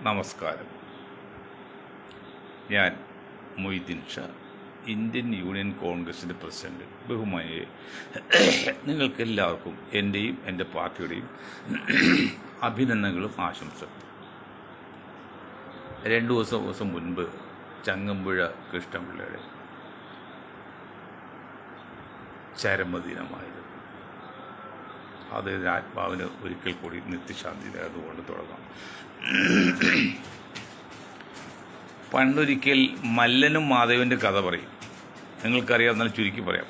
നമസ്കാരം. ഞാൻ Moideen Shah, Indian union കോൺഗ്രസിൻ്റെ പ്രസിഡന്റ്. ബഹുമാനിയെ, നിങ്ങൾക്കെല്ലാവർക്കും എൻ്റെയും എൻ്റെ പാർട്ടിയുടെയും അഭിനന്ദനങ്ങളും ആശംസകളും. 2 ദിവസം മുൻപ് ചങ്ങമ്പുഴ കൃഷ്ണപിള്ളയുടെ ചരമദിനമായിരുന്നു. അദ്ദേഹത്തിൻ്റെ ആത്മാവിന് ഒരിക്കൽ കൂടി നിത്യശാന്തി നേർന്നുകൊണ്ട് തുടങ്ങാം. പണ്ടൊരിക്കൽ മല്ലനും മാധവൻ്റെ കഥ പറയും. നിങ്ങൾക്കറിയാവുന്ന ചുരുക്കി പറയാം.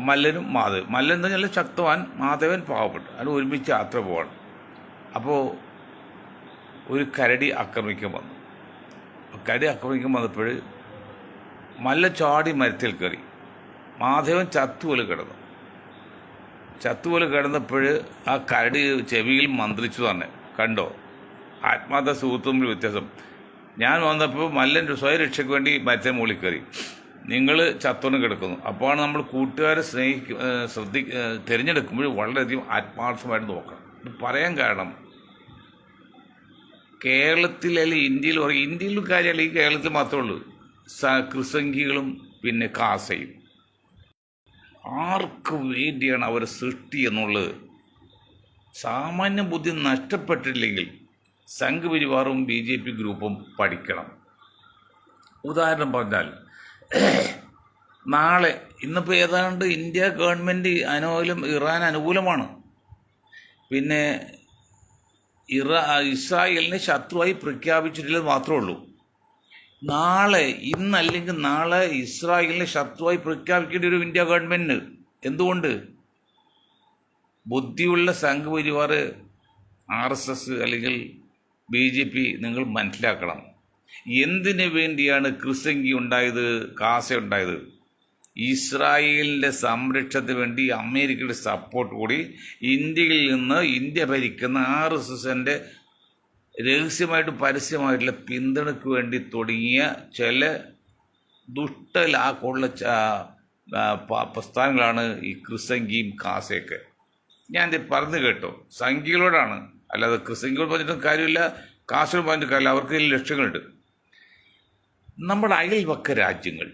മല്ലനും മാധവൻ, മല്ലൻ എന്ന് പറഞ്ഞാൽ ശക്തവാൻ, മാധവൻ പാവപ്പെട്ടു. അത് ഒരുമിച്ച് യാത്ര പോവാണ്. അപ്പോൾ ഒരു കരടി ആക്രമിക്കാൻ വന്നു. വന്നപ്പോൾ മല്ല ചാടി മരത്തിൽ കയറി. മാധവൻ ചത്തുപോലെ കിടന്നപ്പോൾ ആ കരടി ചെവിയിൽ മന്ത്രിച്ചു തന്നെ. കണ്ടോ, ആത്മാർത്ഥ സുഹൃത്തുമ്പിൽ വ്യത്യാസം. ഞാൻ വന്നപ്പോൾ മല്ലൻ സ്വയരക്ഷയ്ക്ക് വേണ്ടി മരത്തിന് മുകളിൽ കയറി. നിങ്ങൾ ചത്തോന്ന് കിടക്കുന്നു. അപ്പോഴാണ് നമ്മൾ കൂട്ടുകാരെ തിരഞ്ഞെടുക്കുമ്പോൾ വളരെയധികം ആത്മാർത്ഥമായിട്ട് നോക്കണം. ഇത് പറയാൻ കാരണം, കേരളത്തിൽ അല്ലെങ്കിൽ ഇന്ത്യയിലും കാര്യമല്ല, ഈ കേരളത്തിൽ മാത്രമേ ഉള്ളൂ കൃസംഖികളും പിന്നെ കാസയും. ആർക്ക് വേണ്ടിയാണ് അവർ സൃഷ്ടി എന്നുള്ളത് സാമാന്യ ബുദ്ധി നഷ്ടപ്പെട്ടില്ലെങ്കിൽ സംഘപരിവാറും BJP ഗ്രൂപ്പും പഠിക്കണം. ഉദാഹരണം പറഞ്ഞാൽ, നാളെ ഇന്നിപ്പോൾ ഏതാണ്ട് ഇന്ത്യ ഗവൺമെൻറ് ഇറാൻ അനുകൂലമാണ്. പിന്നെ ഇസ്രായേലിനെ ശത്രുവായി പ്രഖ്യാപിച്ചിട്ടില്ലെന്ന് മാത്രമേ ഉള്ളൂ. ഇന്നല്ലെങ്കിൽ നാളെ ഇസ്രായേലിനെ ശത്രുവായി പ്രഖ്യാപിക്കേണ്ടി വരും ഇന്ത്യ ഗവൺമെൻറ്റിന്. എന്തുകൊണ്ട്? ബുദ്ധിയുള്ള സംഘപരിവാർ, RSS അല്ലെങ്കിൽ BJP നിങ്ങൾ മനസ്സിലാക്കണം. എന്തിനു വേണ്ടിയാണ് കൃസംഖി ഉണ്ടായത്, കാസ ഉണ്ടായത്? ഇസ്രായേലിൻ്റെ സംരക്ഷണത്തിന് വേണ്ടി അമേരിക്കയുടെ സപ്പോർട്ട് കൂടി ഇന്ത്യയിൽ നിന്ന് ഇന്ത്യ ഭരിക്കുന്ന RSSൻ്റെ രഹസ്യമായിട്ടും പരസ്യമായിട്ടുള്ള പിന്തുണയ്ക്ക് വേണ്ടി തുടങ്ങിയ ചില ദുഷ്ടലാക്കുള്ള പ്രസ്ഥാനങ്ങളാണ് ഈ കൃസംഖിയും കാസയൊക്കെ. ഞാൻ ഇത് പറഞ്ഞു കേട്ടോ, സംഖ്യകളോടാണ്, അല്ലാതെ കൃസംഖിയോട് പറഞ്ഞിട്ടും കാര്യമില്ല, കാസോട് പറഞ്ഞിട്ട് കാര്യമില്ല. അവർക്ക് ലക്ഷ്യങ്ങളുണ്ട്. നമ്മുടെ അയൽപക്ക രാജ്യങ്ങൾ,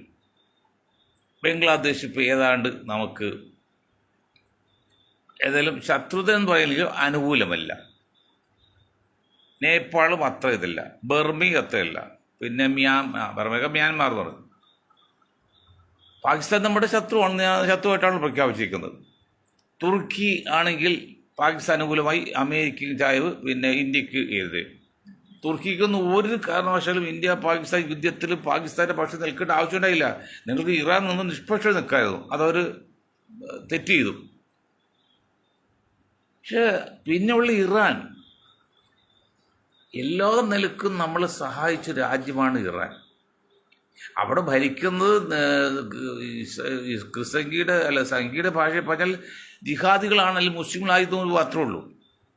ബംഗ്ലാദേശ് ഇപ്പോൾ ഏതാണ്ട് നമുക്ക് ഏതായാലും ശത്രുത എന്ന് പറയുന്നത് അനുകൂലമല്ല. നേപ്പാളും അത്ര ഇതില്ല, ബർമയും അത്രയില്ല. പിന്നെ മ്യാൻമാർ പറഞ്ഞു. പാകിസ്ഥാൻ നമ്മുടെ ശത്രുവായിട്ടാണ് പ്രഖ്യാപിച്ചിരിക്കുന്നത്. തുർക്കി ആണെങ്കിൽ പാകിസ്ഥാൻ അനുകൂലമായി അമേരിക്കയ്ക്ക് ചായവ്, പിന്നെ ഇന്ത്യക്ക് എതിരെ. തുർക്കിക്കൊന്നും ഒരു കാരണവശാലും ഇന്ത്യ പാകിസ്ഥാൻ യുദ്ധത്തിൽ പാകിസ്ഥാൻ്റെ പക്ഷം നിൽക്കേണ്ട ആവശ്യമുണ്ടായില്ല. നിങ്ങൾക്ക് ഇറാൻ നിന്ന് നിഷ്പക്ഷം നിൽക്കായിരുന്നു, അതവർ തെറ്റ് ചെയ്തു. പക്ഷെ പിന്നെയുള്ള ഇറാൻ, എല്ലാ നിലക്കും നമ്മൾ സഹായിച്ച രാജ്യമാണ് ഇറാൻ. അവിടെ ഭരിക്കുന്നത് സംഘിയുടെ ഭാഷയിൽ പറഞ്ഞാൽ ജിഹാദികളാണ്, അല്ലെങ്കിൽ മുസ്ലിങ്ങളായിരുന്നു മാത്രമേ ഉള്ളൂ.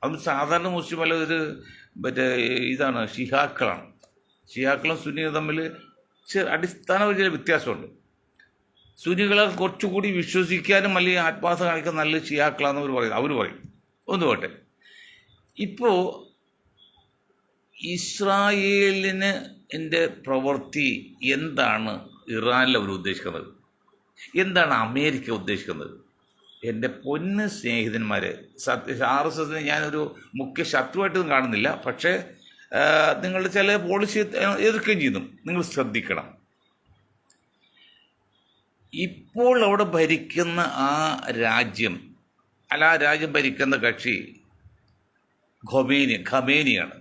അത് സാധാരണ മുസ്ലിം അല്ല, ഇതാണ് ഷിഹാക്കളാണ്. ഷിഹാക്കളും സുന്നികളും തമ്മിൽ അടിസ്ഥാനപരമായ ചില വ്യത്യാസമുണ്ട്. സുന്നികളെ കുറച്ചുകൂടി വിശ്വസിക്കാനും അല്ലെങ്കിൽ ആത്മാർത്ഥ കാണിക്കാൻ നല്ല ഷിഹാക്കളാണെന്ന് അവർ പറയും. ഒന്ന് പോട്ടെ. ഇപ്പോൾ ഇസ്രായേലിന് പ്രവൃത്തി എന്താണ് ഇറാനിൽ അവർ ഉദ്ദേശിക്കുന്നത്, എന്താണ് അമേരിക്ക ഉദ്ദേശിക്കുന്നത്? എൻ്റെ പൊന്ന് സ്നേഹിതന്മാരെ, RSSനെ ഞാനൊരു മുഖ്യ ശത്രുവായിട്ടൊന്നും കാണുന്നില്ല. പക്ഷേ നിങ്ങളുടെ ചില പോളിസി എതിർക്കുകയും ചെയ്യുന്നു. നിങ്ങൾ ശ്രദ്ധിക്കണം. ഇപ്പോൾ അവിടെ ഭരിക്കുന്ന ആ രാജ്യം ഭരിക്കുന്ന കക്ഷി ഖമേനിയാണ്.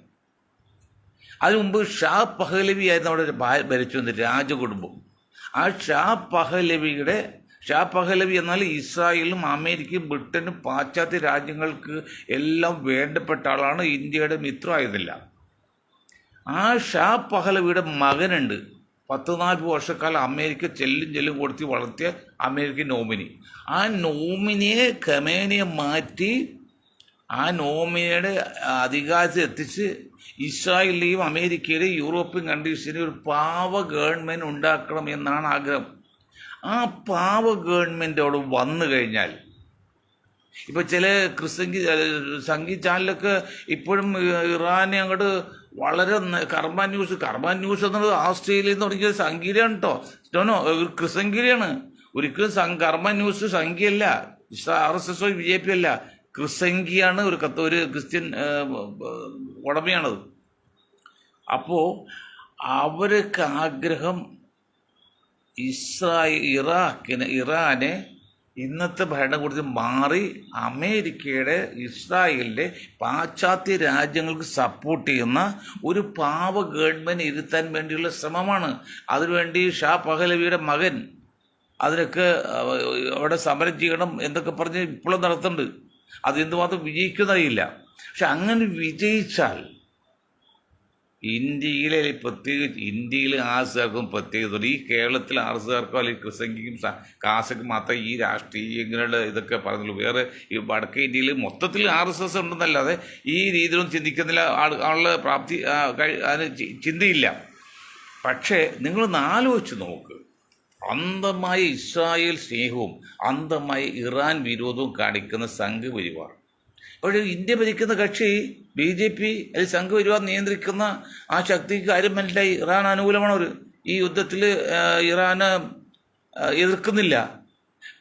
അതിനു മുമ്പ് ഷാ പഹലവി ആയിരുന്നു അവിടെ ഭരിച്ചിരുന്നത്, രാജകുടുംബം. ആ ഷാ പഹലവി എന്നാൽ ഇസ്രായേലും അമേരിക്കയും ബ്രിട്ടനും പാശ്ചാത്യ രാജ്യങ്ങൾക്ക് എല്ലാം വേണ്ടപ്പെട്ട ആളാണ്. ഇന്ത്യയുടെ മിത്രമായിരുന്നില്ല. ആ ഷാ പഹലവിയുടെ മകനുണ്ട്, 10-40 വർഷക്കാലം അമേരിക്ക ചെല്ലും കൊടുത്തി വളർത്തിയ അമേരിക്കൻ നോമിനി. ആ നോമിനിയെ ഖമേനിയെ മാറ്റി ആ നോമിനിയുടെ അധികാരത്തിൽ എത്തിച്ച് ഇസ്രായേലിലെയും അമേരിക്കയുടെയും യൂറോപ്യൻ കൺട്രീസിനെയും ഒരു പാവ ഗവൺമെൻറ് ഉണ്ടാക്കണം എന്നാണ് ആഗ്രഹം. ആ പാവ ഗവൺമെൻറ് അവിടെ വന്നു കഴിഞ്ഞാൽ ഇപ്പോൾ ചില സംഗീത ചാനലൊക്കെ ഇപ്പോഴും ഇറാനെ അങ്ങോട്ട് വളരെ കർമ്മ ന്യൂസ് എന്നുള്ളത് ആസ്ട്രേലിയയിൽ നിന്ന് തുടങ്ങിയ സംഖ്യയാണ് കേട്ടോ. നോനോ, ഒരു ക്രിസംഖ്യയാണ്. ഒരിക്കലും കർമ്മ ന്യൂസ് സംഖ്യയല്ല, RSS BJP അല്ല, ക്രിസംഖ്യയാണ്. ഒരു ക്രിസ്ത്യൻ ഉടമയാണത്. അപ്പോൾ അവർക്ക് ആഗ്രഹം ഇറാനെ ഇന്നത്തെ ഭരണകൂടത്തിൽ മാറി അമേരിക്കയുടെ, ഇസ്രായേലിൻ്റെ, പാശ്ചാത്യ രാജ്യങ്ങൾക്ക് സപ്പോർട്ട് ചെയ്യുന്ന ഒരു പാവ ഗവൺമെൻറ് ഇരുത്താൻ വേണ്ടിയുള്ള ശ്രമമാണ്. അതിനുവേണ്ടി ഷാ പഹലവിയുടെ മകൻ അതിനൊക്കെ അവിടെ സമരം ചെയ്യണം എന്നൊക്കെ പറഞ്ഞ് ഇപ്പോഴും നടത്തുന്നുണ്ട്. അത് എന്തുമാത്രം വിജയിക്കുന്നറിയില്ല. പക്ഷെ അങ്ങനെ വിജയിച്ചാൽ ഇന്ത്യയിൽ ആർഎസ്കാർക്കും പ്രത്യേകത, ഈ കേരളത്തിൽ ആർഎസ്കാർക്കോ അല്ലെങ്കിൽ ക്രിസംഖ്യക്കും കാസക്കും മാത്രം ഈ രാഷ്ട്രീയങ്ങളുടെ ഇതൊക്കെ പറഞ്ഞുള്ളൂ. വേറെ ഈ വടക്കേ ഇന്ത്യയിൽ മൊത്തത്തിൽ RSS ഉണ്ടെന്നല്ലാതെ ഈ രീതിയിലൊന്നും ചിന്തിക്കുന്നില്ല, ആളുടെ പ്രാപ്തി അതിന് ചിന്തയില്ല. പക്ഷേ നിങ്ങളൊന്ന് ആലോചിച്ച് നോക്ക്, അന്ധമായ ഇസ്രായേൽ സ്നേഹവും അന്ധമായ ഇറാൻ വിരോധവും കാണിക്കുന്ന സംഘപരിവാർ. പക്ഷേ ഇന്ത്യ ഭരിക്കുന്ന കക്ഷി BJP അല്ലെങ്കിൽ സംഘപരിവാർ നിയന്ത്രിക്കുന്ന ആ ശക്തിക്ക് കാര്യം മനസ്സിലായി. ഇറാൻ അനുകൂലമാണ്. അവർ ഈ യുദ്ധത്തിൽ ഇറാന് എതിർക്കുന്നില്ല.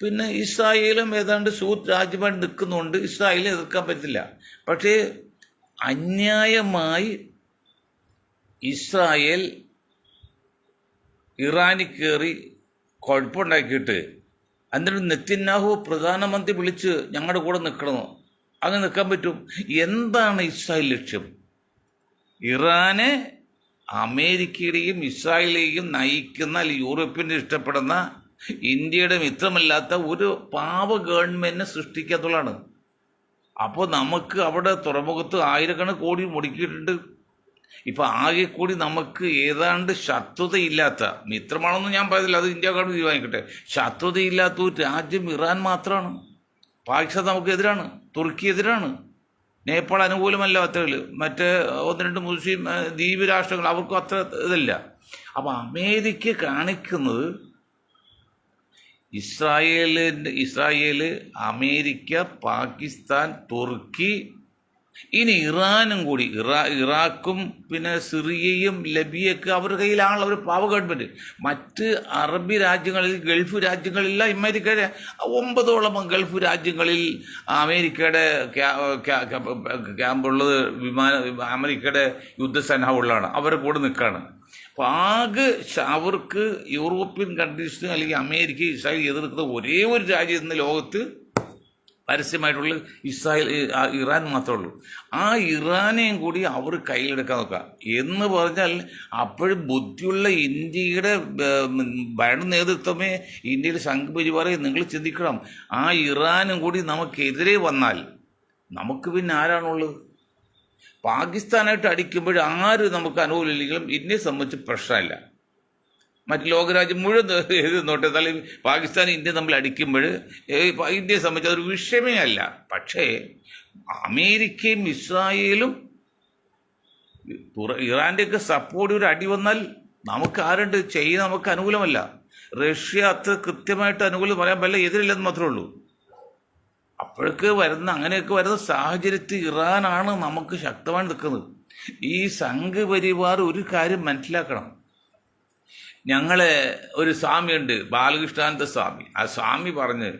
പിന്നെ ഇസ്രായേലും ഏതാണ്ട് സൂത്ത് രാജ്യമായിട്ട് നിൽക്കുന്നുണ്ട്, ഇസ്രായേലിനെ എതിർക്കാൻ പറ്റില്ല. പക്ഷേ അന്യായമായി ഇസ്രായേൽ ഇറാനിൽ കയറി കുഴപ്പമുണ്ടാക്കിയിട്ട് എന്നിട്ട് നെതന്യാഹു പ്രധാനമന്ത്രി വിളിച്ച് ഞങ്ങളുടെ കൂടെ നിൽക്കണമെന്നോ? അങ്ങനെ നിൽക്കാൻ പറ്റും? എന്താണ് ഇസ്രായേൽ ലക്ഷ്യം? ഇറാനെ അമേരിക്കയുടെയും ഇസ്രായേലിലെയും നയിക്കുന്ന, അല്ലെങ്കിൽ യൂറോപ്യൻ്റെ ഇഷ്ടപ്പെടുന്ന, ഇന്ത്യയുടെ മിത്രമല്ലാത്ത ഒരു പാവ ഗവൺമെൻറ്റിനെ സൃഷ്ടിക്കാത്തുള്ളതാണ്. അപ്പോൾ നമുക്ക് അവിടെ തുറമുഖത്ത് ആയിരക്കണക്കിന് കോടി മുടക്കിയിട്ടുണ്ട്. ഇപ്പം ആകെ കൂടി നമുക്ക് ഏതാണ്ട് ശത്രുതയില്ലാത്ത, മിത്രമാണെന്ന് ഞാൻ പറയുന്നില്ല, അത് ഇന്ത്യ ഗവൺമെൻറ് തീരുമാനിക്കട്ടെ, ശത്രുതയില്ലാത്ത ഒരു രാജ്യം ഇറാൻ മാത്രമാണ്. പാകിസ്ഥാൻ നമുക്ക് എതിരാണ്, തുർക്കി എതിരാണ്, നേപ്പാൾ അനുകൂലമല്ല. മറ്റേ 1-2 മുസ്ലിം ദ്വീപ് രാഷ്ട്രങ്ങൾ അവർക്കും അത്ര ഇതില്ല. അപ്പം അമേരിക്ക കാണിക്കുന്നത് ഇസ്രായേൽ, അമേരിക്ക, പാകിസ്ഥാൻ, തുർക്കി, ഇനി ഇറാനും കൂടി, ഇറാഖും പിന്നെ സിറിയയും ലബിയൊക്കെ അവരുടെ കയ്യിലാണല്ലോ ഒരു പാവ ഗവൺമെൻറ്. മറ്റ് അറബി രാജ്യങ്ങളിൽ, ഗൾഫ് രാജ്യങ്ങളില്ല. അമേരിക്കയുടെ 9ഓളം ഗൾഫ് രാജ്യങ്ങളിൽ അമേരിക്കയുടെ ക്യാമ്പുള്ളത്, അമേരിക്കയുടെ യുദ്ധസന്നാഹമുള്ളതാണ്. അവരുടെ കൂടെ നിൽക്കുകയാണ്. അപ്പോൾ ആകെ അവർക്ക് യൂറോപ്യൻ കൺട്രീസിന് അല്ലെങ്കിൽ അമേരിക്ക, ഇസ്രായേൽ എതിർക്കുന്ന ഒരേ ഒരു രാജ്യം ഇന്ന് ലോകത്ത് പരസ്യമായിട്ടുള്ള ഇറാൻ മാത്രമേ ഉള്ളൂ. ആ ഇറാനെയും കൂടി അവർ കയ്യിലെടുക്കാൻ നോക്കുക എന്ന് പറഞ്ഞാൽ അപ്പോഴും ബുദ്ധിയുള്ള ഇന്ത്യയുടെ ഭരണ നേതൃത്വമേ, ഇന്ത്യയുടെ സംഘപരിവാറെ നിങ്ങൾ ചിന്തിക്കണം. ആ ഇറാനും കൂടി നമുക്കെതിരെ വന്നാൽ നമുക്ക് പിന്നെ ആരാണുള്ളത്? പാകിസ്ഥാനായിട്ട് അടിക്കുമ്പോൾ ആര് നമുക്ക് അനുകൂലമില്ലെങ്കിലും ഇന്ത്യയെ സംബന്ധിച്ച് പ്രശ്നമില്ല. മറ്റ് ലോകരാജ്യം മുഴുവൻ എഴുതുന്നോട്ടെ, എന്നാലും പാകിസ്ഥാൻ ഇന്ത്യ തമ്മിൽ അടിക്കുമ്പോൾ ഇന്ത്യയെ സംബന്ധിച്ച് അതൊരു വിഷയമേ അല്ല. പക്ഷേ അമേരിക്കയും ഇസ്രായേലും ഇറാൻ്റെയൊക്കെ സപ്പോർട്ട് ഒരു അടി വന്നാൽ നമുക്ക് ആരുണ്ട് ചെയ്യുക? നമുക്ക് അനുകൂലമല്ല. റഷ്യ അത്ര കൃത്യമായിട്ട് അനുകൂലം പറയാൻ പറ്റില്ല, എതിരില്ലെന്ന് മാത്രമേ ഉള്ളൂ. അങ്ങനെയൊക്കെ വരുന്ന സാഹചര്യത്തിൽ ഇറാനാണ് നമുക്ക് ശക്തമായി നിൽക്കുന്നത്. ഈ സംഘപരിവാർ ഒരു കാര്യം മനസ്സിലാക്കണം. ഞങ്ങളെ ഒരു സ്വാമിയുണ്ട്, ബാലകൃഷ്ണാനന്ദ സ്വാമി. ആ സ്വാമി പറഞ്ഞ്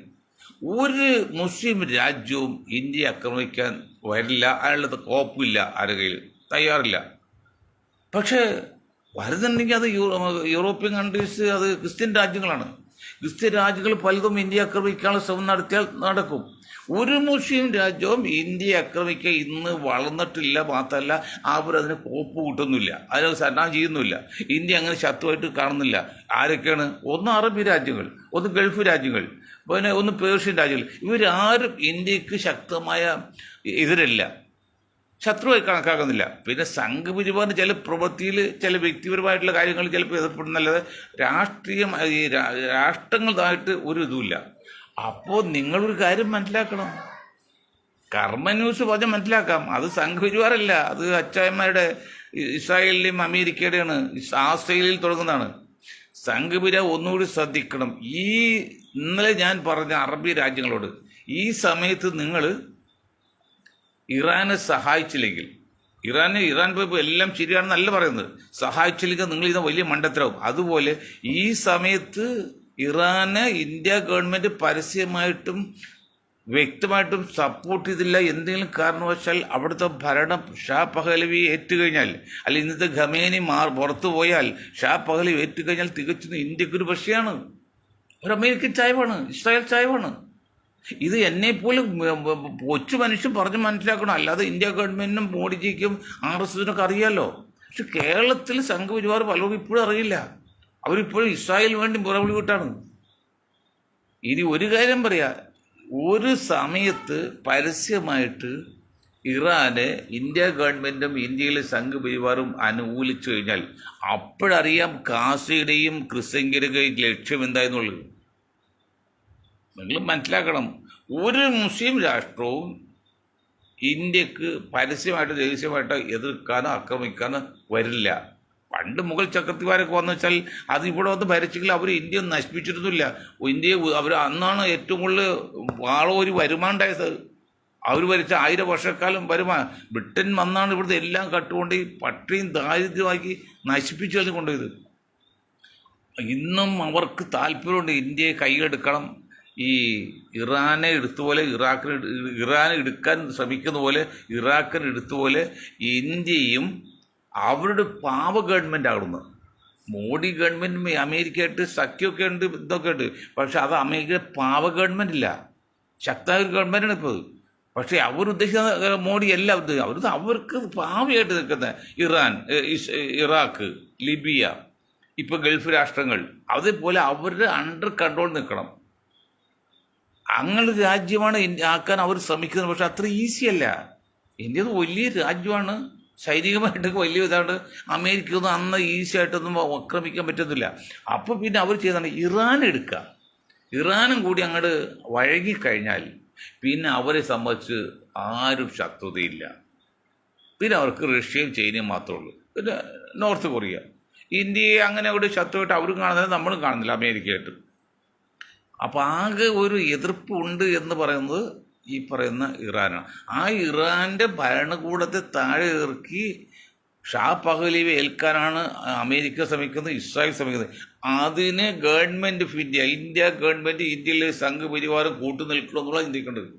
ഒരു മുസ്ലിം രാജ്യവും ഇന്ത്യയെ ആക്രമിക്കാൻ വരില്ല, അയാളുടെ കോപ്പില്ല, ആരുടെ കയ്യിൽ തയ്യാറില്ല. പക്ഷേ വരുന്നുണ്ടെങ്കിൽ അത് യൂറോപ്യൻ കൺട്രീസ്, അത് ക്രിസ്ത്യൻ രാജ്യങ്ങളാണ്. ക്രിസ്ത്യൻ രാജ്യങ്ങൾ പലതും ഇന്ത്യയെ ആക്രമിക്കാനുള്ള ശ്രമം നടത്തിയാൽ നടക്കും. ഒരു മുസ്ലിം രാജ്യവും ഇന്ത്യയെ ആക്രമിക്കാൻ ഇന്ന് വളർന്നിട്ടില്ല. മാത്രമല്ല അവരതിന് കോപ്പ് കൂട്ടുന്നില്ല, അതിന് സന്നാഹം ചെയ്യുന്നില്ല. ഇന്ത്യ അങ്ങനെ ശത്രുവായിട്ട് കാണുന്നില്ല. ആരൊക്കെയാണ്? ഒന്ന് അറബി രാജ്യങ്ങൾ, ഒന്ന് ഗൾഫ് രാജ്യങ്ങൾ, പിന്നെ ഒന്ന് പേർഷ്യൻ രാജ്യങ്ങൾ. ഇവരാരും ഇന്ത്യക്ക് ശക്തമായ എതിരല്ല, ശത്രുവായി കണക്കാക്കുന്നില്ല. പിന്നെ സംഘപരിവാറിന് ചില പ്രവൃത്തിയിൽ, ചില വ്യക്തിപരമായിട്ടുള്ള കാര്യങ്ങൾ ചിലപ്പോൾ എതിർപ്പെടുന്നല്ലാതെ രാഷ്ട്രങ്ങളായിട്ട് ഒരു ഇതുമില്ല. അപ്പോൾ നിങ്ങളൊരു കാര്യം മനസ്സിലാക്കണം. കർമ്മ ന്യൂസ് പറഞ്ഞാൽ മനസ്സിലാക്കാം, അത് സംഘപരിവാറല്ല, അത് അച്ചായന്മാരുടെ, ഇസ്രായേലിൻ്റെയും അമേരിക്കയുടെയാണ്, ആസ്ട്രേലിയയിൽ തുടങ്ങുന്നതാണ്. സംഘപരിവാർ ഒന്നുകൂടി ശ്രദ്ധിക്കണം. ഇന്നലെ ഞാൻ പറഞ്ഞ അറബി രാജ്യങ്ങളോട് ഈ സമയത്ത് നിങ്ങൾ ഇറാനെ സഹായിച്ചില്ലെങ്കിൽ ഇറാൻ ഇപ്പോൾ എല്ലാം ശരിയാണെന്നല്ല പറയുന്നത്, സഹായിച്ചില്ലെങ്കിൽ നിങ്ങൾ ഇത് വലിയ മണ്ടത്തരവും. അതുപോലെ ഈ സമയത്ത് ഇറാന് ഇന്ത്യ ഗവൺമെൻറ് പരസ്യമായിട്ടും വ്യക്തമായിട്ടും സപ്പോർട്ട് ചെയ്തില്ല. എന്തെങ്കിലും കാരണവശാൽ അവിടുത്തെ ഭരണം ഷാ പഹലവി ഏറ്റുകഴിഞ്ഞാൽ, അല്ല ഇന്നത്തെ ഖമേനി പുറത്തു പോയാൽ, ഷാ പഹലവി ഏറ്റുകഴിഞ്ഞാൽ തികച്ചും ഇന്ത്യക്കൊരു പ്രശ്നമാണ്, ഒരു അമേരിക്കൻ ചായവാണ്, ഇസ്രായേൽ ചായവാണ്. ഇത് എന്നെപ്പോലും കൊച്ചു മനുഷ്യൻ പറഞ്ഞ് മനസ്സിലാക്കണം. അല്ലാതെ ഇന്ത്യ ഗവൺമെൻറ്റിനും മോഡിജിക്കും RSSനൊക്കെ അറിയാമല്ലോ. പക്ഷെ കേരളത്തിൽ സംഘപരിവാർ പലർക്കും ഇപ്പോഴും അറിയില്ല. അവരിപ്പോഴും ഇസ്രായേലിന് വേണ്ടി പുറവിളി വിട്ടാണ്. ഇനി ഒരു കാര്യം പറയാം, ഒരു സമയത്ത് പരസ്യമായിട്ട് ഇറാന് ഇന്ത്യ ഗവൺമെൻറ്റും ഇന്ത്യയിലെ സംഘപരിവാറും അനുകൂലിച്ചു കഴിഞ്ഞാൽ അപ്പോഴറിയാം കാസിയുടെയും ക്രിസംഗരുടെയും ലക്ഷ്യം എന്തായെന്നുള്ളത്. നിങ്ങൾ മനസ്സിലാക്കണം, ഒരു മുസ്ലിം രാഷ്ട്രവും ഇന്ത്യക്ക് പരസ്യമായിട്ട് രഹസ്യമായിട്ട് എതിർക്കാനോ ആക്രമിക്കാനോ വരില്ല. പണ്ട് മുഗൾ ചക്രവർത്തിമാരൊക്കെ വന്നു വെച്ചാൽ അത് ഇവിടെ വന്ന് ഭരിച്ചെങ്കിൽ അവർ ഇന്ത്യ നശിപ്പിച്ചിരുന്നില്ല. ഇന്ത്യ അവർ അന്നാണ് ഏറ്റവും കൂടുതൽ ഒരു വരുമാനം ഉണ്ടായത്. അവർ ഭരിച്ച 1000 വർഷക്കാലം വരുമാനം. ബ്രിട്ടൻ വന്നാണ് ഇവിടുത്തെ എല്ലാം കട്ടുകൊണ്ട് ഈ പട്ടിയും ദാരിദ്ര്യമാക്കി നശിപ്പിച്ചു കളഞ്ഞ് കൊണ്ടുപോയത്. ഇന്നും അവർക്ക് താല്പര്യമുണ്ട് ഇന്ത്യയെ കൈയെടുക്കണം. ഈ ഇറാനെ എടുത്തുപോലെ ഇറാനെ എടുക്കാൻ ശ്രമിക്കുന്ന പോലെ ഇറാഖിനെ എടുത്തുപോലെ ഇന്ത്യയും അവരുടെ പാവ ഗവൺമെൻറ് ആകുന്നു. മോഡി ഗവൺമെൻറ് അമേരിക്കയായിട്ട് സഖ്യമൊക്കെ ഉണ്ട്, ഇതൊക്കെ ഉണ്ട്. പക്ഷെ അത് അമേരിക്കയുടെ പാവ ഗവൺമെൻറ് ഇല്ല, ശക്തമായ ഒരു ഗവൺമെൻറ്റാണ് ഇപ്പോൾ. പക്ഷേ അവരുദ്ദേശിക്കുന്ന മോഡി അല്ല ഉദ്ദേശിക്കുന്നത്. അവർക്ക് പാവയായിട്ട് നിൽക്കുന്ന ഇറാഖ്, ലിബിയ, ഇപ്പോൾ ഗൾഫ് രാഷ്ട്രങ്ങൾ, അതേപോലെ അവരുടെ അണ്ടർ കൺട്രോൾ നിൽക്കണം. അങ്ങനെ രാജ്യമാണ് ആക്കാൻ അവർ ശ്രമിക്കുന്നത്. പക്ഷെ അത്ര ഈസി അല്ല. ഇന്ത്യ വലിയ രാജ്യമാണ്, സൈനികമായിട്ടൊക്കെ വലിയ ഇതാണ്. അമേരിക്കയൊന്നും അന്ന് ഈസി ആയിട്ടൊന്നും ആക്രമിക്കാൻ പറ്റത്തില്ല. അപ്പോൾ പിന്നെ അവർ ചെയ്താണ് ഇറാൻ എടുക്കുക. ഇറാനും കൂടി അങ്ങോട്ട് വഴങ്ങിക്കഴിഞ്ഞാൽ പിന്നെ അവരെ സംബന്ധിച്ച് ആരും ശത്രുതയില്ല. പിന്നെ അവർക്ക് റഷ്യയും ചൈനയും മാത്രമേ ഉള്ളൂ, പിന്നെ നോർത്ത് കൊറിയ. ഇന്ത്യയെ അങ്ങനെ ഒരു ശത്രുവായിട്ട് അവരും കാണുന്നില്ല, നമ്മളും കാണുന്നില്ല അമേരിക്കയായിട്ട്. അപ്പോൾ ആകെ ഒരു എതിർപ്പ് ഉണ്ട് എന്ന് പറയുന്നത് ഈ പറയുന്ന ഇറാനാണ്. ആ ഇറാൻ്റെ ഭരണകൂടത്തെ താഴെ ഇറക്കി ഷാ പഹലവി ഏൽക്കാനാണ് അമേരിക്ക ശ്രമിക്കുന്നത്, ഇസ്രായേൽ ശ്രമിക്കുന്നത്. അതിന് ഗവൺമെൻറ് ഓഫ് ഇന്ത്യ ഗവൺമെൻറ് ഇന്ത്യയിലെ സംഘപരിവാരം കൂട്ടു നിൽക്കണമെന്നുള്ള ചിന്തിക്കേണ്ടത്.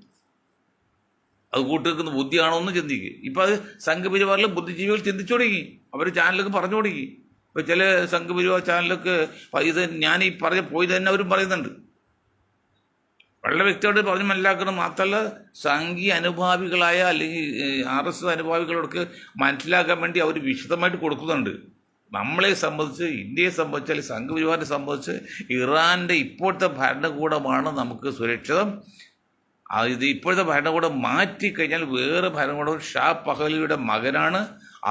അത് കൂട്ടുനിൽക്കുന്ന ബുദ്ധിയാണോ എന്ന് ചിന്തിക്കുക. ഇപ്പം അത് സംഘപരിവാറിലെ ബുദ്ധിജീവികൾ ചിന്തിച്ചു തുടങ്ങി, അവർ ചാനലൊക്കെ പറഞ്ഞു തുടങ്ങി. ഇപ്പോൾ ചില സംഘപരിവാർ ചാനലൊക്കെ ഇത് ഞാൻ ഈ പോയി തന്നെ അവരും പറയുന്നുണ്ട്. വളരെ വ്യക്തിയോട് പറഞ്ഞ് മനസ്സിലാക്കണം. മാത്രമല്ല സംഘീയ അനുഭാവികളായ അല്ലെങ്കിൽ RSS അനുഭാവികളോടൊക്കെ മനസ്സിലാക്കാൻ വേണ്ടി അവർ വിശദമായിട്ട് കൊടുക്കുന്നുണ്ട്. നമ്മളെ സംബന്ധിച്ച്, ഇന്ത്യയെ സംബന്ധിച്ച്, അല്ലെങ്കിൽ സംഘപരിവാറിനെ സംബന്ധിച്ച് ഇറാൻ്റെ ഇപ്പോഴത്തെ ഭരണകൂടമാണ് നമുക്ക് സുരക്ഷിതം. ഇത് ഇപ്പോഴത്തെ ഭരണകൂടം മാറ്റിക്കഴിഞ്ഞാൽ വേറെ ഭരണകൂടം ഷാ പഹലവിയുടെ മകനാണ്.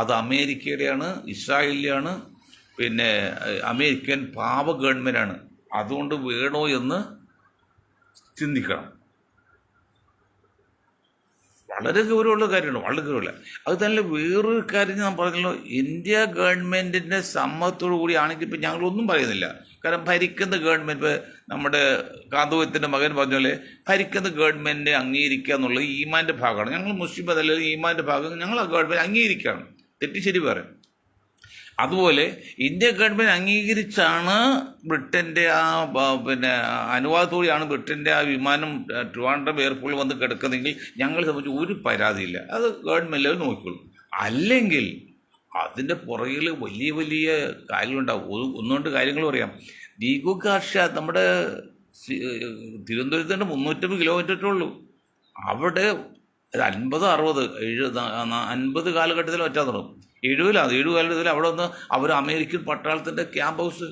അത് അമേരിക്കയുടെയാണ്, ഇസ്രായേലിലാണ്, പിന്നെ അമേരിക്കൻ പാവ ഗവൺമെൻറ്റാണ്. അതുകൊണ്ട് വേണോ എന്ന് ചിന്തിക്കണം. വളരെ ഗൗരവമുള്ള കാര്യമാണ്, വളരെ ഗൗരവമുള്ള. അത് തന്നെ വേറൊരു കാര്യം ഞാൻ പറഞ്ഞല്ലോ, ഇന്ത്യ ഗവൺമെൻറ്റിൻ്റെ സമ്മതത്തോടു കൂടിയാണെങ്കിൽ ഇപ്പം ഞങ്ങളൊന്നും പറയുന്നില്ല. കാരണം ഭരിക്കുന്ന ഗവൺമെൻറ്, ഇപ്പോൾ നമ്മുടെ കാന്തോയത്തിൻ്റെ മകൻ പറഞ്ഞ പോലെ ഭരിക്കുന്ന ഗവൺമെൻറ് അംഗീകരിക്കുക എന്നുള്ളത് ഈമാൻ്റെ ഭാഗമാണ്. ഞങ്ങൾ മുസ്ലിം അതല്ലെങ്കിൽ ഈമാൻ്റെ ഭാഗം ഞങ്ങൾ ആ ഗവൺമെൻറ് അംഗീകരിക്കുകയാണ്, തെറ്റി ശരി പറയാം. അതുപോലെ ഇന്ത്യ ഗവൺമെൻറ് അംഗീകരിച്ചാണ് ബ്രിട്ടൻ്റെ ആ പിന്നെ അനുവാദത്തോടെയാണ് ബ്രിട്ടൻ്റെ ആ വിമാനം ട്രിവാൻഡ്രം എയർപോർട്ടിൽ വന്ന് കിടക്കുന്നതെങ്കിൽ ഞങ്ങളെ സംബന്ധിച്ച് ഒരു പരാതിയില്ല, അത് ഗവൺമെൻറ് നോക്കിക്കോളും. അല്ലെങ്കിൽ അതിൻ്റെ പുറകിൽ വലിയ വലിയ കാര്യങ്ങളുണ്ടാവും. ഒന്നുകൊണ്ട് കാര്യങ്ങൾ പറയാം. ദീകുകാർഷ നമ്മുടെ തിരുവനന്തപുരത്തിൻ്റെ 350 കിലോമീറ്ററേ ഉള്ളൂ. അവിടെ 50, 60, 50 കാലഘട്ടത്തിൽ പറ്റാൻ തുടങ്ങും. 70 കാലഘട്ടത്തിൽ അവിടെ ഒന്ന് അവർ അമേരിക്കൻ പട്ടാളത്തിൻ്റെ ക്യാമ്പ് ഹൗസ്,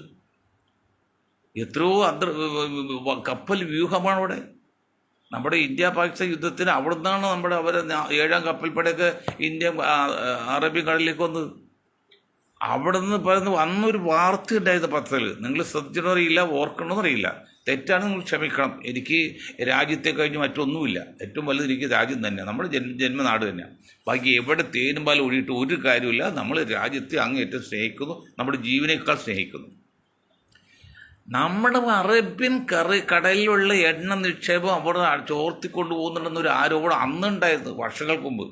എത്രയോ കപ്പൽ വ്യൂഹമാണ് അവിടെ. നമ്മുടെ ഇന്ത്യ പാകിസ്ഥാൻ യുദ്ധത്തിന് അവിടെ നിന്നാണ് അവരെ 7ാം കപ്പൽപ്പടയൊക്കെ ഇന്ത്യ അറേബ്യൻ കടലിലേക്ക് വന്നത്. അവിടെ നിന്ന് പറയുന്നത് വന്നൊരു വാർത്ത ഉണ്ടായിരുന്ന പത്രത്തിൽ, നിങ്ങൾ ശ്രദ്ധിച്ചിട്ടറിയില്ല, ഓർക്കണമെന്നറിയില്ല, തെറ്റാണ്, നിങ്ങൾ ക്ഷമിക്കണം. എനിക്ക് രാജ്യത്തെ കഴിഞ്ഞ് മറ്റൊന്നുമില്ല, ഏറ്റവും വലുത് എനിക്ക് രാജ്യം തന്നെയാണ്, നമ്മുടെ ജന്മനാട് തന്നെയാണ്. ബാക്കി എവിടെ തേനും പാലും ഒഴിയിട്ട് ഒരു കാര്യമില്ല. നമ്മൾ രാജ്യത്തെ അങ്ങേറ്റം സ്നേഹിക്കുന്നു, നമ്മുടെ ജീവനേക്കാൾ സ്നേഹിക്കുന്നു. നമ്മുടെ അറേബ്യൻ കടലിലുള്ള എണ്ണ നിക്ഷേപം അവിടെ ചോർത്തിക്കൊണ്ടു പോകുന്നുണ്ടെന്നൊരു ആരോപണം അന്നുണ്ടായിരുന്നു, വർഷങ്ങൾക്ക് മുമ്പ്.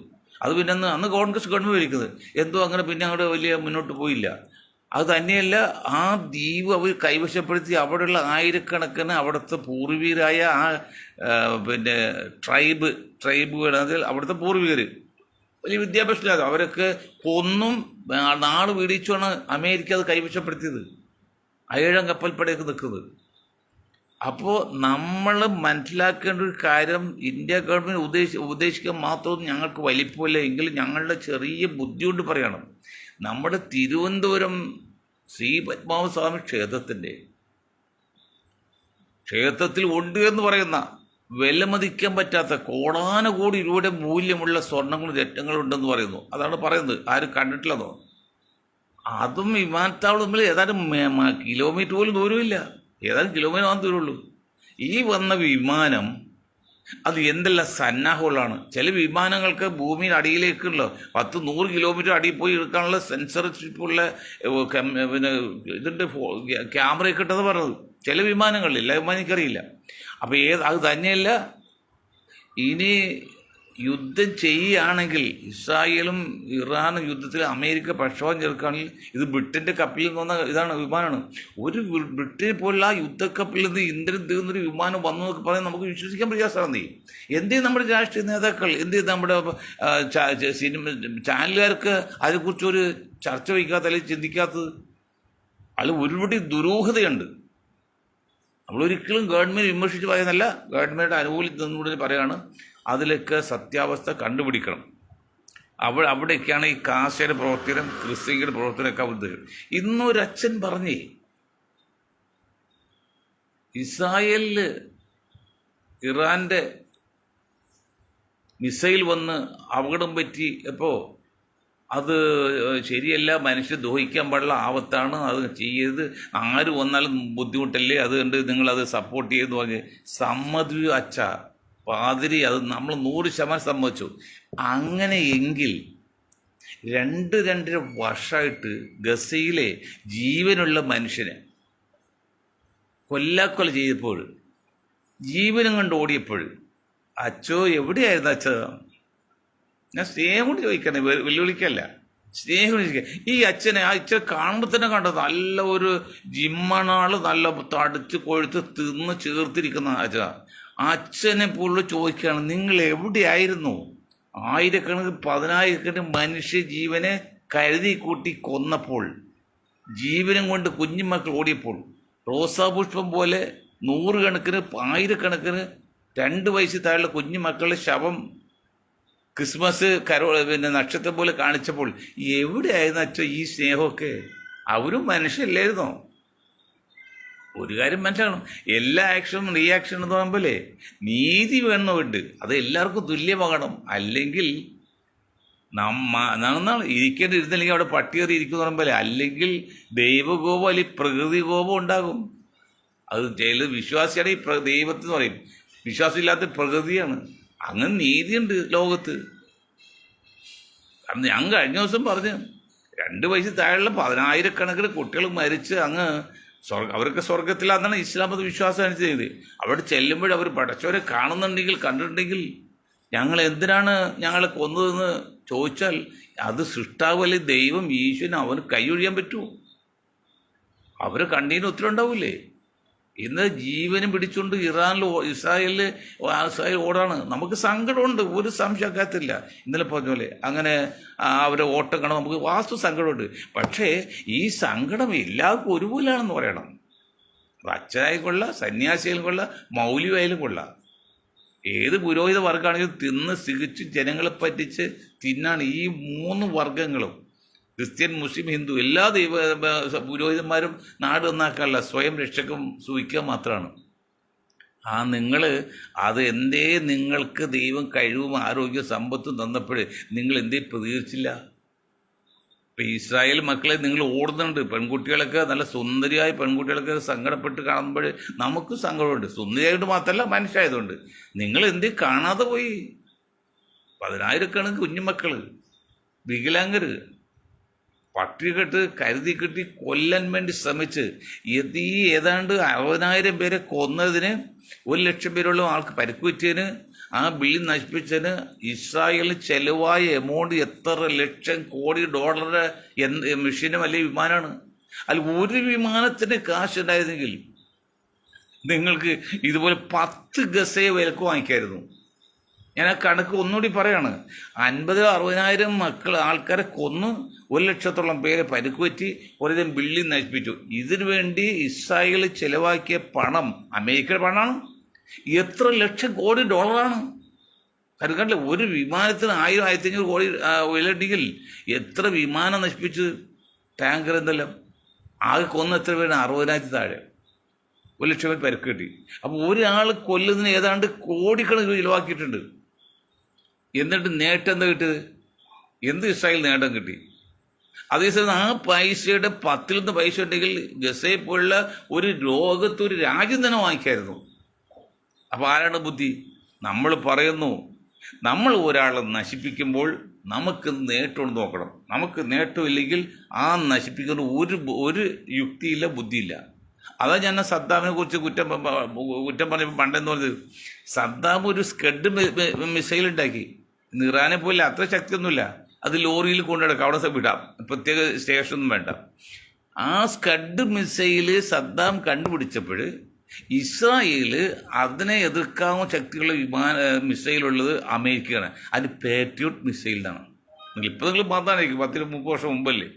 അത് പിന്നെ അന്ന് കോൺഗ്രസ് ഗവൺമെൻറ് ഭരിക്കുന്നത് എന്തോ അങ്ങനെ പിന്നെ അങ്ങോട്ട് വലിയ മുന്നോട്ട് പോയില്ല. അത് തന്നെയല്ല, ആ ദ്വീപ് അവർ കൈവശപ്പെടുത്തി അവിടെയുള്ള ആയിരക്കണക്കിന് അവിടുത്തെ പൂർവികരായ പിന്നെ ട്രൈബുകൾ, അതിൽ അവിടുത്തെ പൂർവികർ വലിയ വിദ്യാഭ്യാസമില്ലാതെ അവരൊക്കെ കൊന്നും നാട് വീടിച്ചുമാണ് അമേരിക്ക അത് കൈവശപ്പെടുത്തിയത്, 7 കപ്പൽപ്പടയൊക്കെ നിൽക്കുന്നത്. അപ്പോൾ നമ്മൾ മനസ്സിലാക്കേണ്ട ഒരു കാര്യം, ഇന്ത്യ ഗവൺമെൻറ് ഉപദേശിക്കാൻ മാത്രമൊന്നും ഞങ്ങൾക്ക് വലിപ്പമില്ല, എങ്കിലും ഞങ്ങളുടെ ചെറിയ ബുദ്ധി കൊണ്ട് പറയണം. നമ്മുടെ തിരുവനന്തപുരം ശ്രീ പത്മനാഭസ്വാമി ക്ഷേത്രത്തിൽ ഉണ്ട് എന്ന് പറയുന്ന വിലമതിക്കാൻ പറ്റാത്ത കോടാനുകോടി രൂപയുടെ മൂല്യമുള്ള സ്വർണ്ണങ്ങളും രത്നങ്ങളും ഉണ്ടെന്ന് പറയുന്നു. അതാണ് പറയുന്നത്, ആരും കണ്ടിട്ടില്ലെന്നോ. അതും വിമാനത്താവളം തമ്മിൽ ഏതാനും കിലോമീറ്റർ പോലും ദൂരമില്ല, ഏതാനും കിലോമീറ്റർ മാത്രമേ ദൂരമുള്ളൂ. ഈ വന്ന വിമാനം അത് എന്തെല്ലാം സന്നാഹമുള്ളതാണ്. ചില വിമാനങ്ങൾക്ക് ഭൂമിയിൽ അടിയിലേക്കുള്ള 10-100 കിലോമീറ്റർ അടിയിൽ പോയി എടുക്കാനുള്ള സെൻസർഷിപ്പുള്ള പിന്നെ ഇതിൻ്റെ ക്യാമറയൊക്കെ ഇട്ടെന്ന് പറഞ്ഞത്. ചില വിമാനങ്ങളിൽ, എല്ലാ വിമാനം എനിക്കറിയില്ല. അപ്പോൾ അത് തന്നെയല്ല, ഇനി യുദ്ധം ചെയ്യുകയാണെങ്കിൽ ഇസ്രായേലും ഇറാനും യുദ്ധത്തിൽ അമേരിക്ക പക്ഷപാതം ചേർക്കുകയാണെങ്കിൽ ഇത് ബ്രിട്ടൻ്റെ കപ്പലിൽ നിന്ന് വന്ന വിമാനമാണ്. ഒരു ബ്രിട്ടനെ പോലുള്ള ആ യുദ്ധക്കപ്പലിൽ നിന്ന് ഇന്ധനം തീർന്നൊരു വിമാനം വന്നു എന്നൊക്കെ പറയാൻ നമുക്ക് വിശ്വസിക്കാൻ പ്രയാസമാണ്. എന്തേ നമ്മുടെ രാഷ്ട്രീയ നേതാക്കൾ, എന്തേ നമ്മുടെ ചാനലുകാർക്ക് അതിനെക്കുറിച്ചൊരു ചർച്ച വയ്ക്കാത്ത അല്ലെങ്കിൽ ചിന്തിക്കാത്തത്? അതിൽ ഒരുപടി ദുരൂഹതയുണ്ട്. നമ്മളൊരിക്കലും ഗവൺമെൻറ് വിമർശിച്ച് പറയുന്നല്ല, ഗവൺമെൻറ് അനുകൂലിക്കുന്നതിലൂടെ പറയുകയാണ്. അതിലൊക്കെ സത്യാവസ്ഥ കണ്ടുപിടിക്കണം. അവിടെയൊക്കെയാണ് ഈ കാശയുടെ പ്രവർത്തനം, ക്രിസ്ത്യയുടെ പ്രവർത്തനമൊക്കെ ഉദ്ദേശിക്കുന്നത്. ഇന്നൊരച്ഛൻ പറഞ്ഞേ, ഇസ്രായേലിൽ ഇറാൻ്റെ മിസൈൽ വന്ന് അപകടം പറ്റി എപ്പോൾ അത് ശരിയല്ല, മനുഷ്യർ ദോഹിക്കാൻ പാടുള്ള ആപത്താണ്, അത് ചെയ്യരുത്, ആര് വന്നാലും ബുദ്ധിമുട്ടല്ലേ, അതുകൊണ്ട് നിങ്ങളത് സപ്പോർട്ട് ചെയ്തെന്ന് പറഞ്ഞ് സമ്മതിച്ചു. അച്ഛ പാതിരി അത് നമ്മൾ 100% സമ്മതിച്ചു. അങ്ങനെയെങ്കിൽ 2-2.5 വർഷമായിട്ട് ഗസയിലെ ജീവനുള്ള മനുഷ്യനെ കൊല്ലാക്കൊല ചെയ്തപ്പോൾ, ജീവനും കൊണ്ട് ഓടിയപ്പോൾ, അച്ചോ എവിടെയായിരുന്നു അച്ഛ? ഞാൻ സ്നേഹം കൊണ്ട് ചോദിക്കണേ, വെല്ലുവിളിക്കല്ല, സ്നേഹം കൊണ്ട് ചോദിക്കുക. ഈ അച്ഛനെ കാണുമ്പോൾ തന്നെ കണ്ടത് നല്ല ഒരു ജിമ്മണാള്, നല്ല തടിച്ച് കൊഴുത്ത് തിന്ന് ചേർത്തിരിക്കുന്ന അച്ഛനെ പോലുള്ള ചോദിക്കുകയാണ്, നിങ്ങൾ എവിടെയായിരുന്നു? ആയിരക്കണക്കിന് 10,000-കണക്കിന് മനുഷ്യ ജീവനെ കരുതി കൂട്ടി കൊന്നപ്പോൾ, ജീവനും കൊണ്ട് കുഞ്ഞുമക്കൾ ഓടിയപ്പോൾ, റോസാപുഷ്പം പോലെ 100 കണക്കിന് 1000 2 വയസ്സിൽ താഴെയുള്ള കുഞ്ഞുമക്കളുടെ ശവം ക്രിസ്മസ് പിന്നെ നക്ഷത്രം പോലെ കാണിച്ചപ്പോൾ എവിടെയായിരുന്നു അച്ഛൻ ഈ സ്നേഹമൊക്കെ? അവരും മനുഷ്യല്ലായിരുന്നോ? ഒരു കാര്യം മനസ്സിലാക്കണം, എല്ലാ ആക്ഷനും റിയാക്ഷൻ എന്ന് പറയുമ്പോഴേ നീതി വേണമെന്നുണ്ട്, അത് എല്ലാവർക്കും തുല്യമാകണം. അല്ലെങ്കിൽ ഇരുന്നില്ലെങ്കിൽ അവിടെ പട്ടിയേറി ഇരിക്കുന്ന പറയുമ്പോൾ, അല്ലെങ്കിൽ ദൈവകോപം അല്ലെങ്കിൽ പ്രകൃതി കോപം ഉണ്ടാകും. അത് ചില വിശ്വാസിയാണ് ഈ ദൈവത്തിന് പറയും, വിശ്വാസമില്ലാത്ത പ്രകൃതിയാണ്. അങ്ങനെ നീതിയുണ്ട് ലോകത്ത്. കാരണം ഞാൻ കഴിഞ്ഞ ദിവസം പറഞ്ഞു, 2 വയസ്സിൽ താഴെയുള്ള 10,000-കണക്കിന് കുട്ടികൾ മരിച്ച് അങ്ങ് അവർക്ക് സ്വർഗത്തിലാണെന്നാണ് ഇസ്ലാം മത വിശ്വാസം അനുസരിച്ചത്. അവിടെ ചെല്ലുമ്പോൾ അവർ പടച്ചവരെ കണ്ടിട്ടുണ്ടെങ്കിൽ ഞങ്ങൾ എന്തിനാണ് ഞങ്ങളെ കൊന്നതെന്ന് ചോദിച്ചാൽ, അത് സൃഷ്ടാവല്ലേ ദൈവം ഈശ്വരൻ അവന് കൈയൊഴിയാൻ പറ്റുമോ? അവർ കണ്ണീരിന് ഉത്തരം ഉണ്ടാവില്ലേ? ഇന്ന് ജീവനും പിടിച്ചുകൊണ്ട് ഇസ്രായേൽ ഓടാണ്. നമുക്ക് സങ്കടമുണ്ട്, ഒരു സംശയക്കാത്തില്ല. ഇന്നലെ പറഞ്ഞ പോലെ അങ്ങനെ അവരെ ഓട്ടം കാണാൻ നമുക്ക് വാസ്തു സങ്കടമുണ്ട്. പക്ഷേ ഈ സങ്കടം എല്ലാവർക്കും ഒരുപോലെയാണെന്ന് പറയണം. അച്ഛനായും കൊള്ളാം, സന്യാസിയായാലും കൊള്ളാം, മൗലിയായാലും കൊള്ളാം. ഏത് പുരോഹിത വർഗ്ഗമാണെങ്കിലും തിന്ന് സിഗിച്ച് ജനങ്ങളെ പറ്റിച്ച് തിന്നാണ് ഈ 3 വർഗ്ഗങ്ങളും. ക്രിസ്ത്യൻ, മുസ്ലിം, ഹിന്ദു എല്ലാ പുരോഹിതന്മാരും നാട് നന്നാക്കാനല്ല, സ്വയം രക്ഷക്കും സൂഹിക്കുക മാത്രമാണ്. നിങ്ങൾ അത് എന്തേ നിങ്ങൾക്ക് ദൈവം കഴിവും ആരോഗ്യവും സമ്പത്തും തന്നപ്പോൾ നിങ്ങൾ എന്തേ പ്രതികരിച്ചില്ല? ഇപ്പം ഇസ്രായേൽ മക്കളെ നിങ്ങൾ ഓടുന്നുണ്ട്, പെൺകുട്ടികളൊക്കെ നല്ല സുന്ദരിയായ പെൺകുട്ടികളൊക്കെ സങ്കടപ്പെട്ട് കാണുമ്പോൾ നമുക്ക് സങ്കടമുണ്ട്. സുന്ദരിയായിട്ട് മാത്രമല്ല, മനുഷ്യരായതുകൊണ്ട്. നിങ്ങൾ എന്തേ കാണാതെ പോയി? 10,000-കണക്കിന് കുഞ്ഞുമക്കൾ, വികലാംഗർ പട്ടിക കെട്ട് കരുതി കെട്ടി കൊല്ലാൻ വേണ്ടി ശ്രമിച്ച് ഏതാണ്ട് 60,000 പേരെ കൊന്നതിന്, 1,00,000 പേരോളം ആൾക്ക് പരിക്ക് പറ്റിയതിന്, ആ ബിൽഡിംഗ് നശിപ്പിച്ചതിന് ഇസ്രായേലിന് ചെലവായ എമൗണ്ട് എത്ര ലക്ഷം കോടി ഡോളർ മെഷീനും അല്ലെങ്കിൽ വിമാനമാണ്. അതിൽ ഒരു വിമാനത്തിന് കാശ് ഉണ്ടായിരുന്നെങ്കിൽ നിങ്ങൾക്ക് ഇതുപോലെ 10 ഗസയെ വിലക്ക് വാങ്ങിക്കായിരുന്നു. ഞാൻ ആ കണക്ക് ഒന്നുകൂടി പറയാണ്. 50,000-60,000 ആൾക്കാരെ കൊന്നു, 1,00,000-ഓളം പേരെ പരിക്ക് പറ്റി, ഒരേതും ബിൽഡിംഗ് നശിപ്പിച്ചു. ഇതിനു വേണ്ടി ഇസ്രായേൽ ചെലവാക്കിയ പണം അമേരിക്കയുടെ പണമാണ്. എത്ര ലക്ഷം കോടി ഡോളറാണ്. കണ്ടില്ലേ, ഒരു വിമാനത്തിന് 1000-1500 കോടി വിലയുണ്ടെങ്കിൽ എത്ര വിമാനം നശിപ്പിച്ച്, ടാങ്കർ എന്തെല്ലാം. ആകെ കൊന്ന എത്ര പേരാണ്? 60,000 താഴെ, 1,00,000 പേര് പരിക്ക് കിട്ടി. അപ്പോൾ ഒരാൾ കൊല്ലുന്നതിന് ഏതാണ്ട് കോടിക്കണക്കിന് ചിലവാക്കിയിട്ടുണ്ട്. എന്നിട്ട് നേട്ടം എന്താ കിട്ടിയത്? എന്ത് ഇസ്രായേൽ നേട്ടം കിട്ടി? അതേസമയം ആ പൈസയുടെ 10-1 പൈസ ഉണ്ടെങ്കിൽ ഗസയെ പോലുള്ള ഒരു ലോകത്തൊരു രാജ്യം തന്നെ വാങ്ങിക്കായിരുന്നു. അപ്പോൾ ആരാണ് ബുദ്ധി? നമ്മൾ പറയുന്നു, നമ്മൾ ഒരാളെ നശിപ്പിക്കുമ്പോൾ നമുക്ക് നേട്ടം നോക്കണം. നമുക്ക് നേട്ടമില്ലെങ്കിൽ ആ നശിപ്പിക്കുന്ന ഒരു യുക്തിയില്ല, ബുദ്ധിയില്ല. അതാ ഞാൻ സദ്ദാമിനെ കുറിച്ച് കുറ്റം പറഞ്ഞപ്പോൾ പണ്ടെന്ന് പറഞ്ഞത്, സദ്ദാം ഒരു സ്കഡ് മിസൈൽ ഉണ്ടാക്കി. ഇറാനെ പോലെ അത്ര ശക്തിയൊന്നുമില്ല. അത് ലോറിയിൽ കൊണ്ടുനടക്കാം, അവിടെ വിടാം, പ്രത്യേക സ്റ്റേഷനൊന്നും വേണ്ട. ആ സ്കഡ് മിസൈല് സദ്ദാം കണ്ടുപിടിച്ചപ്പോൾ ഇസ്രായേല് അതിനെ എതിർക്കാവുന്ന ശക്തിയുള്ള മിസൈലുള്ളത് അമേരിക്കയാണ്. അത് പാട്രിയോട്ട് മിസൈലിനാണ്. ഇപ്പോൾ നിങ്ങൾ പറഞ്ഞായിരിക്കും 10-30 വർഷം മുമ്പല്ലേ.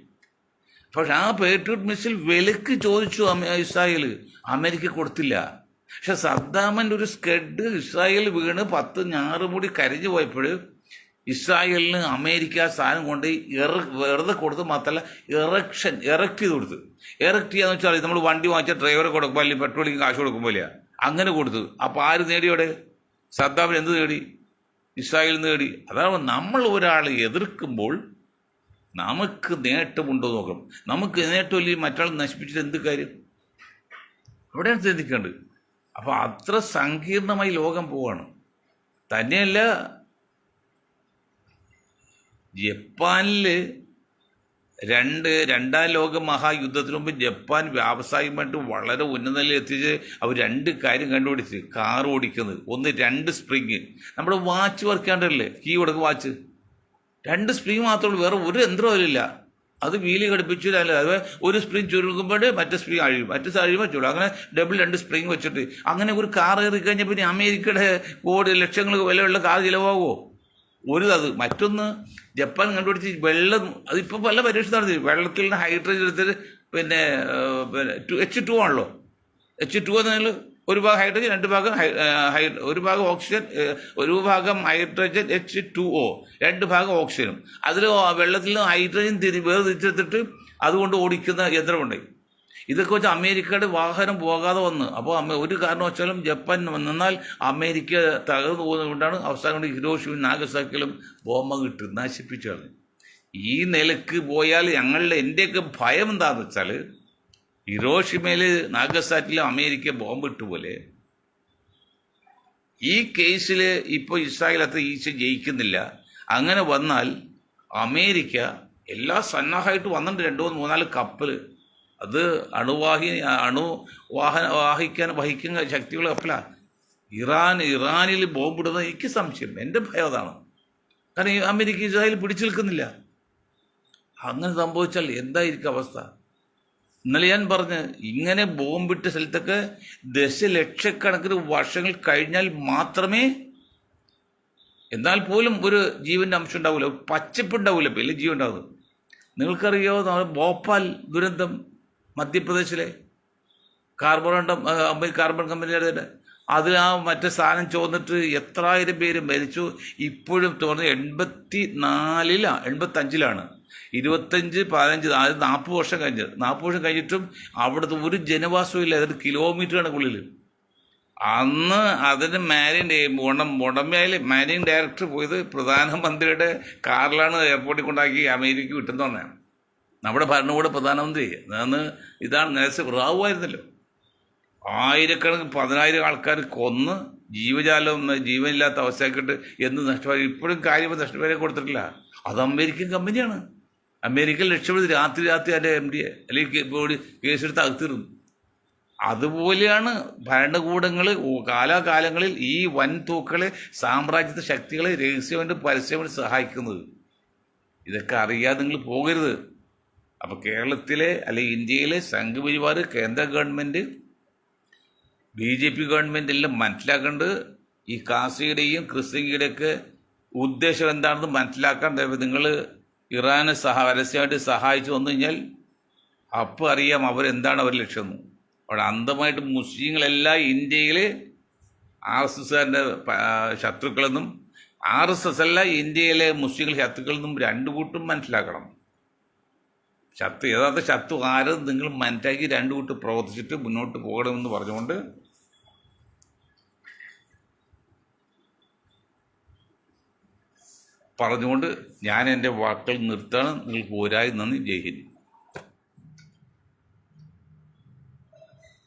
പക്ഷെ ആ പാട്രിയോട്ട് മിസൈൽ വിലക്ക് ചോദിച്ചു ഇസ്രായേൽ, അമേരിക്ക കൊടുത്തില്ല. പക്ഷെ സദ്ദാമിൻ്റെ ഒരു സ്കഡ് ഇസ്രായേൽ വീണ് 10 ഞാറുമുടി കരിഞ്ഞു പോയപ്പോൾ ഇസ്രായേലിന് അമേരിക്ക സാധനം കൊണ്ട് വെറുതെ കൊടുത്ത് മാത്രമല്ല എറക്ട് ചെയ്ത് കൊടുത്ത്. എറക്ട് ചെയ്യാന്ന് വെച്ചാൽ നമ്മൾ വണ്ടി വാങ്ങിച്ച ഡ്രൈവറെ കൊടുക്കുമ്പോൾ അല്ലെങ്കിൽ പെട്രോളിങ് കാശ് കൊടുക്കുമ്പോഴേ അങ്ങനെ കൊടുത്തു. അപ്പോൾ ആര് നേടിയോടെ? സദ്ദാമിന് എന്ത് നേടി? ഇസ്രായേലിൽ നേടി. അതാണ് നമ്മൾ ഒരാളെ എതിർക്കുമ്പോൾ നമുക്ക് നേട്ടമുണ്ടോ നോക്കണം. നമുക്ക് നേട്ടമില്ലെങ്കിൽ മറ്റാൾ നശിപ്പിച്ചിട്ട് എന്ത് കാര്യം? അവിടെയാണ് ചിന്തിക്കേണ്ടത്. അപ്പോൾ അത്ര സങ്കീർണമായി ലോകം പോവാണ്. തന്നെയല്ല, ജപ്പാനിൽ രണ്ടാം ലോക മഹായുദ്ധത്തിന് മുമ്പ് ജപ്പാൻ വ്യാവസായികമായിട്ട് വളരെ ഉന്നതയിൽ എത്തിച്ച് അവർ 2 കാര്യം കണ്ടുപിടിച്ച് കാർ ഓടിക്കുന്നത്. ഒന്ന് 2 സ്പ്രിങ്. നമ്മുടെ വാച്ച് വർക്ക് ചെയ്യാണ്ടല്ലേ, കീ കൊടുക്കുക വാച്ച്, 2 സ്പ്രിങ് മാത്രമേ ഉള്ളൂ, വേറെ ഒരു യന്ത്രവും അതിലില്ല. അത് വീല് ഘടിപ്പിച്ചു, അത് ഒരു സ്പ്രിങ് ചുരുങ്ങുമ്പോൾ മറ്റേ സ്പ്രിങ് അഴിയും, മറ്റേ അഴിയും വെച്ചോളൂ. അങ്ങനെ ഡബിൾ 2 സ്പ്രിങ് വെച്ചിട്ട് അങ്ങനെ ഒരു കാർ കയറി കഴിഞ്ഞാൽ പിന്നെ അമേരിക്കയുടെ ലക്ഷങ്ങൾ വിലയുള്ള കാർ ചിലവാകുമോ? അത്. മറ്റൊന്ന്, ജപ്പാൻ കണ്ടുപിടിച്ച് വെള്ളം, അതിപ്പോൾ പല പരീക്ഷ നടത്തി, വെള്ളത്തിൽ നിന്ന് ഹൈഡ്രജൻ എടുത്തിട്ട് പിന്നെ H2 ആണല്ലോ. H2 എന്ന് പറഞ്ഞാൽ ഒരു ഭാഗം ഹൈഡ്രജൻ, 2 ഭാഗം ഒരു ഭാഗം ഓക്സിജൻ, ഒരു ഭാഗം ഹൈഡ്രജൻ H2O, 2 ഭാഗം ഓക്സിജനും. അതിൽ വെള്ളത്തിൽ നിന്ന് ഹൈഡ്രജൻ വേർതിരിച്ചെടുത്തിട്ട് അതുകൊണ്ട് ഓടിക്കുന്ന യന്ത്രമുണ്ട്. ഇതൊക്കെ വെച്ച് അമേരിക്കയുടെ വാഹനം പോകാതെ വന്ന്. അപ്പോൾ ഒരു കാരണവശാലും ജപ്പാൻ നിന്നാൽ അമേരിക്ക തകർന്നു പോകുന്നതുകൊണ്ടാണ് അവസാനം കൊണ്ട് ഹിരോഷിമയും നാഗസാക്കിയിലും ബോംബ് കിട്ടി നശിപ്പിച്ചാണ്. ഈ നിലക്ക് പോയാൽ എൻ്റെയൊക്കെ ഭയം എന്താണെന്ന് വെച്ചാൽ, ഹിരോഷിമയിൽ നാഗസാക്കിയിലും അമേരിക്ക ബോംബ് ഇട്ടുപോലെ ഈ കേസിൽ ഇപ്പോൾ ഇസ്രായേൽ അത്ര ജയിക്കുന്നില്ല. അങ്ങനെ വന്നാൽ അമേരിക്ക എല്ലാ സന്നാഹമായിട്ട് വന്നിട്ടുണ്ട്. 2-3-4 കപ്പൽ, അത് വഹിക്കുന്ന ശക്തിയുള്ള കപ്പലാണ്. ഇറാനിൽ ബോംബിടുന്നത് എനിക്ക് സംശയം, എൻ്റെ ഭയം അതാണ്. കാരണം അമേരിക്ക ഇസ്രായേൽ പിടിച്ചു നിൽക്കുന്നില്ല. അങ്ങനെ സംഭവിച്ചാൽ എന്തായിരിക്കും അവസ്ഥ? ഇന്നലെ ഞാൻ പറഞ്ഞ്, ഇങ്ങനെ ബോംബിട്ട സ്ഥലത്തൊക്കെ ദശലക്ഷക്കണക്കിന് വർഷങ്ങൾ കഴിഞ്ഞാൽ മാത്രമേ, എന്നാൽ പോലും ഒരു ജീവൻ്റെ അംശം ഉണ്ടാവില്ല, പച്ചപ്പുണ്ടാവില്ല, വലിയ ജീവൻ ഉണ്ടാവുന്നത്. നിങ്ങൾക്കറിയോ ഭോപ്പാൽ ദുരന്തം, മധ്യപ്രദേശിലെ കാർബൺ കമ്പനിയുടെ അതിൽ മറ്റേ സാധനം ചോദിച്ചിട്ട് എത്രായിരം പേര് മരിച്ചു. ഇപ്പോഴും തോന്നുന്നു 85-ലാണ്, 25-15, അതായത് 40 വർഷം കഴിഞ്ഞത്. 40 വർഷം കഴിഞ്ഞിട്ടും അവിടുത്തെ ഒരു ജനവാസവും ഇല്ല. അതൊരു കിലോമീറ്ററാണ് ഉള്ളിൽ. അന്ന് അതിന് മാനേജിങ് ഡയറക്ടർ പോയത് പ്രധാനമന്ത്രിയുടെ കാറിലാണ് എയർപോർട്ടിൽ കൊണ്ടാക്കി അമേരിക്ക വിട്ടെന്ന് പറഞ്ഞാണ്. നമ്മുടെ ഭരണകൂട പ്രധാനമന്ത്രി അന്ന് ഇതാണ് നരസിംഹ റാവു ആയിരുന്നല്ലോ. ആയിരക്കണക്കിന് 10,000 ആൾക്കാർ കൊന്ന് ജീവനില്ലാത്ത അവസ്ഥയാക്കിയിട്ട് എന്ത് നഷ്ടമായി ഇപ്പോഴും കാര്യം നഷ്ടപരിഹാരം കൊടുത്തിട്ടില്ല. അത് അമേരിക്കൻ കമ്പനിയാണ്. അമേരിക്കൻ രക്ഷപ്പെടുത്തി രാത്രി അതിൻ്റെ MD അല്ലെങ്കിൽ കേസെടുത്ത് അകത്തിരുന്നു. അതുപോലെയാണ് ഭരണകൂടങ്ങൾ കാലാകാലങ്ങളിൽ ഈ വൻതൂക്കളെ സാമ്രാജ്യത്വ ശക്തികളെ രഹസ്യമായിട്ട് പരസ്യമായിട്ട് സഹായിക്കുന്നത്. ഇതൊക്കെ അറിയാതെ നിങ്ങൾ പോകരുത്. അപ്പോൾ കേരളത്തിലെ അല്ലെങ്കിൽ ഇന്ത്യയിലെ സംഘപരിവാർ കേന്ദ്ര ഗവൺമെൻറ് BJP ഗവൺമെൻറ് എല്ലാം മനസ്സിലാക്കേണ്ടത് ഈ കാസിയുടെയും ക്രിസ്ത്യയുടെയൊക്കെ ഉദ്ദേശം എന്താണെന്ന് മനസ്സിലാക്കാൻ നിങ്ങൾ ഇറാനെ പരസ്യമായിട്ട് സഹായിച്ചു വന്നു കഴിഞ്ഞാൽ അപ്പോൾ അറിയാം അവരെന്താണ് അവരുടെ ലക്ഷ്യം. അവിടെ അന്ധമായിട്ട് മുസ്ലിങ്ങളെല്ലാം ഇന്ത്യയിൽ RSSകാരൻ്റെ ശത്രുക്കളെന്നും RSS അല്ല ഇന്ത്യയിലെ മുസ്ലിങ്ങൾ ശത്രുക്കളെന്നും രണ്ടു കൂട്ടും മനസ്സിലാക്കണം. യഥാർത്ഥ ശത്രു ആരും നിങ്ങൾ മനസ്സിലാക്കി രണ്ടു കൂട്ട് പ്രവർത്തിച്ചിട്ട് മുന്നോട്ട് പോകണമെന്ന് പറഞ്ഞുകൊണ്ട് ഞാൻ എൻ്റെ വാക്കുകൾ നിർത്താണ്. നിങ്ങൾക്ക് ഒരായി നന്ദി. ജയ് ഹിന്ദ്.